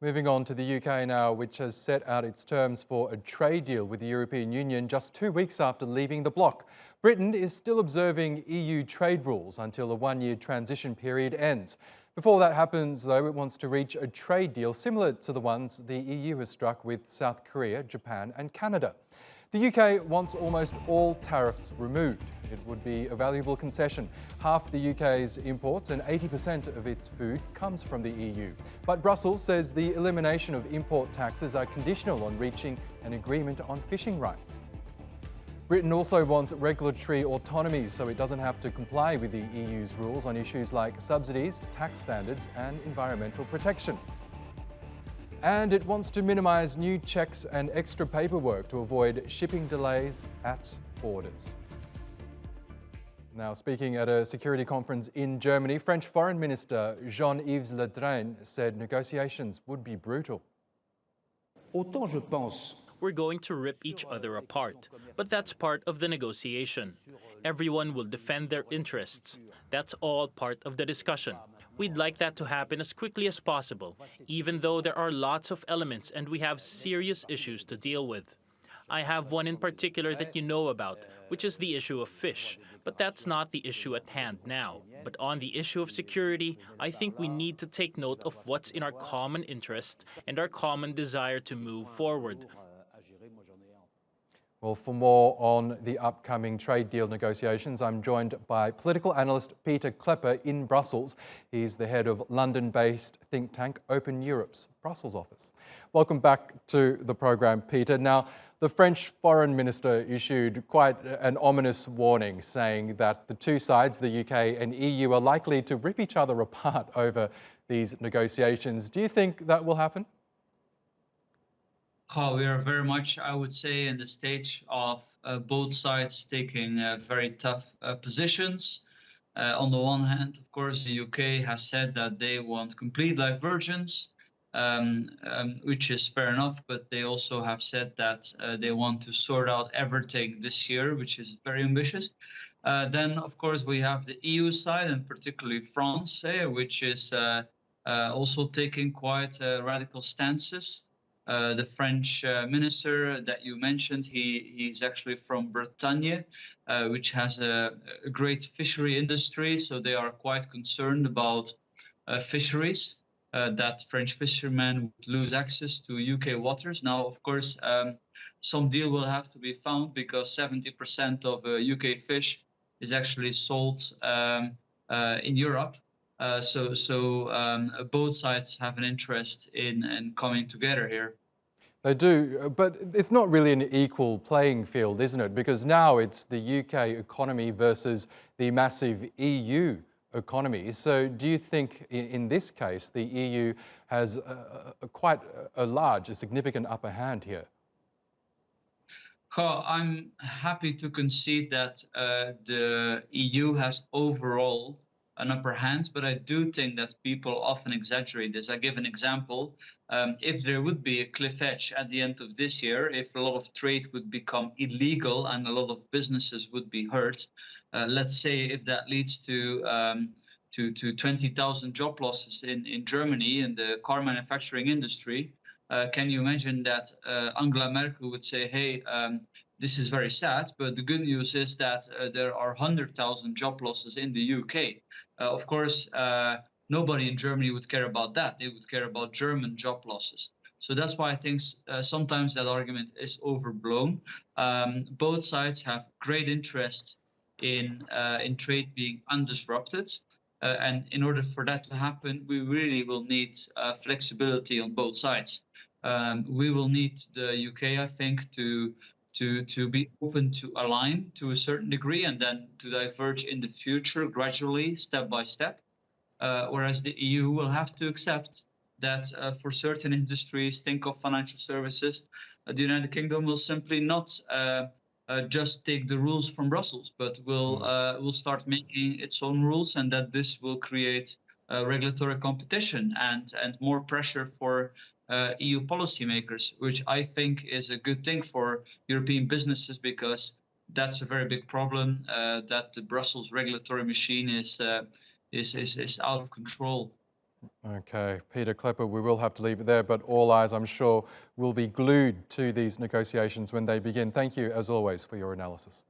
Moving on to the UK now, which has set out its terms for a trade deal with the European Union just 2 weeks after leaving the bloc. Britain is still observing EU trade rules until the one-year transition period ends. Before that happens, though, it wants to reach a trade deal similar to the ones the EU has struck with South Korea, Japan and Canada. The UK wants almost all tariffs removed. It would be a valuable concession. Half the UK's imports and 80% of its food comes from the EU. But Brussels says the elimination of import taxes are conditional on reaching an agreement on fishing rights. Britain also wants regulatory autonomy so it doesn't have to comply with the EU's rules on issues like subsidies, tax standards and environmental protection. And it wants to minimise new checks and extra paperwork to avoid shipping delays at borders. Now, speaking at a security conference in Germany, French Foreign Minister Jean-Yves Le Drain said negotiations would be brutal. We're going to rip each other apart, but that's part of the negotiation. Everyone will defend their interests. That's all part of the discussion. We'd like that to happen as quickly as possible, even though there are lots of elements and we have serious issues to deal with. I have one in particular that you know about, which is the issue of fish. But that's not the issue at hand now. But on the issue of security, I think we need to take note of what's in our common interest and our common desire to move forward. Well, for more on the upcoming trade deal negotiations, I'm joined by political analyst Pieter Cleppe in Brussels. He's the head of London-based think tank Open Europe's Brussels office. Welcome back to the program, Pieter. Now, the French foreign minister issued quite an ominous warning, saying that the two sides, the UK and EU, are likely to rip each other apart over these negotiations. Do you think that will happen? We are very much, I would say, in the stage of both sides taking very tough positions. On the one hand, of course, the UK has said that they want complete divergence, which is fair enough, but they also have said that they want to sort out everything this year, which is very ambitious. Then, of course, we have the EU side, and particularly France, which is also taking quite radical stances. The French minister that you mentioned, he's actually from Bretagne, which has a great fishery industry. So they are quite concerned about fisheries, that French fishermen would lose access to UK waters. Now, of course, some deal will have to be found because 70% of UK fish is actually sold in Europe. So both sides have an interest in coming together here. They do, but it's not really an equal playing field, isn't it? Because now it's the UK economy versus the massive EU economy. So do you think in this case the EU has quite a large, a significant upper hand here? I'm happy to concede that the EU has overall an upper hand, but I do think that people often exaggerate this. I give an example. If there would be a cliff edge at the end of this year, if a lot of trade would become illegal and a lot of businesses would be hurt, let's say if that leads to 20,000 job losses in Germany in the car manufacturing industry, can you imagine that Angela Merkel would say, hey, this is very sad, but the good news is that there are 100,000 job losses in the UK. Of course, nobody in Germany would care about that. They would care about German job losses. So that's why I think sometimes that argument is overblown. Both sides have great interest in trade being undisrupted. And in order for that to happen, we really will need flexibility on both sides. We will need the UK, I think, to be open to align to a certain degree and then to diverge in the future gradually, step by step. Whereas the EU will have to accept that for certain industries, think of financial services, the United Kingdom will simply not just take the rules from Brussels, but will start making its own rules, and that this will create regulatory competition and more pressure for EU policymakers, which I think is a good thing for European businesses, because that's a very big problem, that the Brussels regulatory machine is out of control. Okay, Pieter Cleppe, we will have to leave it there, but all eyes, I'm sure, will be glued to these negotiations when they begin. Thank you, as always, for your analysis.